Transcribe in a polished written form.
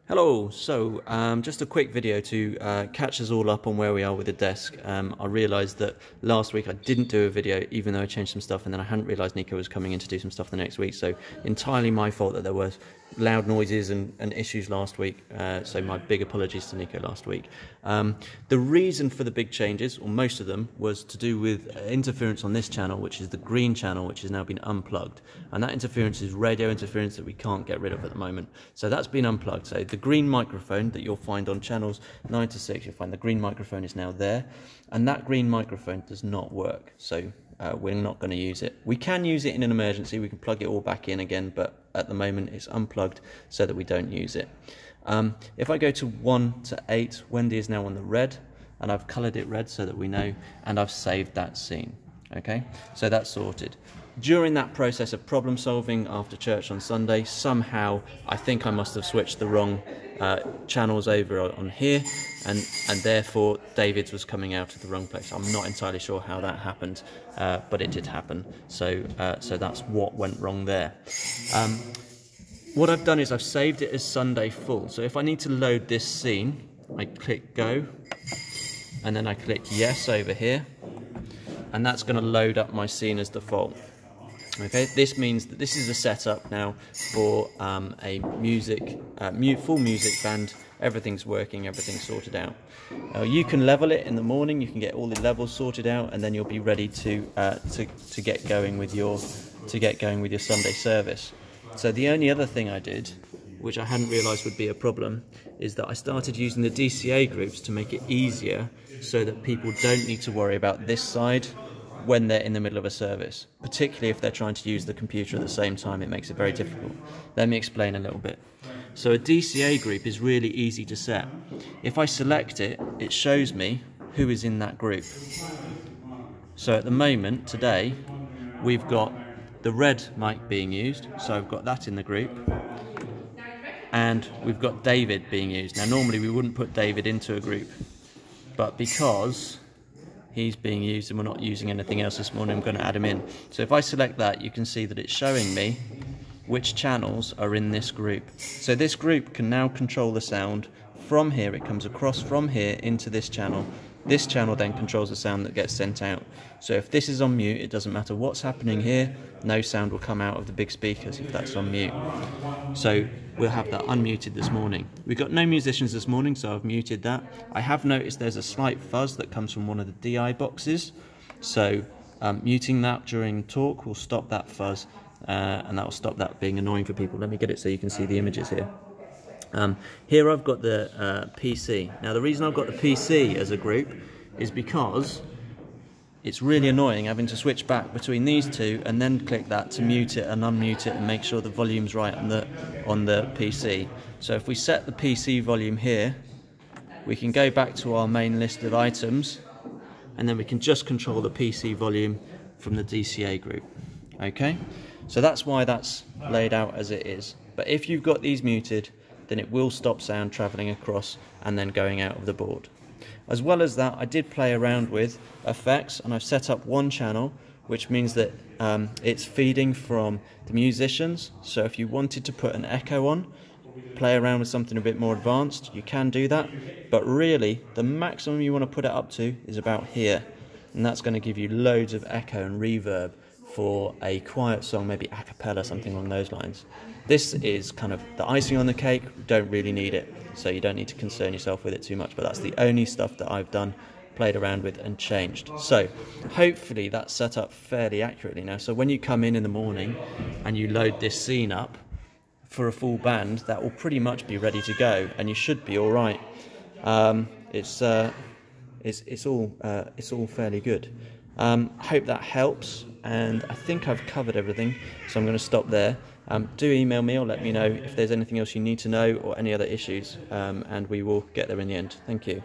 Hello, so just a quick video to catch us all up on where we are with the desk. I realised that last week I didn't do a video even though I changed some stuff, and then I hadn't realised Nico was coming in to do some stuff the next week, so entirely my fault that there were loud noises and issues last week, so my big apologies to Nico last week. The reason for the big changes, or most of them, was to do with interference on this channel, which is the green channel, which has now been unplugged, and that interference is radio interference that we can't get rid of at the moment, so that's been unplugged. So the green microphone that you'll find on channels 9 to 6, you'll find the green microphone is now there, and that green microphone does not work, so we're not going to use it. We can use it in an emergency, we can plug it all back in again, but at the moment it's unplugged so that we don't use it. If I go to 1 to 8, Wendy is now on the red, and I've coloured it red so that we know, and I've saved that scene. Okay, so that's sorted. During that process of problem solving after church on Sunday, somehow I think I must have switched the wrong channels over on here, and therefore David's was coming out of the wrong place. I'm not entirely sure how that happened, but it did happen. So so that's what went wrong there. What I've done is I've saved it as Sunday full. So if I need to load this scene, I click go, and then I click yes over here, and that's going to load up my scene as default. Okay, this means that this is a setup now for a full music band. Everything's working, everything's sorted out. You can level it in the morning. You can get all the levels sorted out, and then you'll be ready to get going with your Sunday service. So the only other thing I did, which I hadn't realised would be a problem, is that I started using the DCA groups to make it easier, so that people don't need to worry about this side when they're in the middle of a service, particularly if they're trying to use the computer at the same time. It makes it very difficult. Let me explain a little bit. So a DCA group is really easy to set. If I select it, it shows me who is in that group. So at the moment, today, we've got the red mic being used, so I've got that in the group, and we've got David being used. Now normally we wouldn't put David into a group, but because he's being used and we're not using anything else this morning, I'm going to add him in. So if I select that, you can see that it's showing me which channels are in this group. So this group can now control the sound from here. It comes across from here into this channel. This channel then controls the sound that gets sent out. So if this is on mute, it doesn't matter what's happening here, no sound will come out of the big speakers if that's on mute. So we'll have that unmuted this morning. We've got no musicians this morning, so I've muted that. I have noticed there's a slight fuzz that comes from one of the DI boxes, so muting that during talk will stop that fuzz, and that will stop that being annoying for people. Let me get it so you can see the images here. Here I've got the PC. Now the reason I've got the PC as a group is because it's really annoying having to switch back between these two and then click that to mute it and unmute it and make sure the volume's right on the PC. So if we set the PC volume here, we can go back to our main list of items, and then we can just control the PC volume from the DCA group. Okay, so that's why that's laid out as it is. But if you've got these muted, then it will stop sound travelling across and then going out of the board. As well as that, I did play around with effects, and I've set up one channel, which means that it's feeding from the musicians. So if you wanted to put an echo on, play around with something a bit more advanced, you can do that. But really, the maximum you want to put it up to is about here. And that's going to give you loads of echo and reverb for a quiet song, maybe a cappella, something along those lines. This is kind of the icing on the cake. You don't really need it, so you don't need to concern yourself with it too much, but that's the only stuff that I've done, played around with and changed. So hopefully that's set up fairly accurately now, so when you come in the morning and you load this scene up for a full band, that will pretty much be ready to go, and you should be all right. It's all fairly good. I hope that helps, and I think I've covered everything, so I'm going to stop there. Do email me or let me know if there's anything else you need to know or any other issues, and we will get there in the end. Thank you.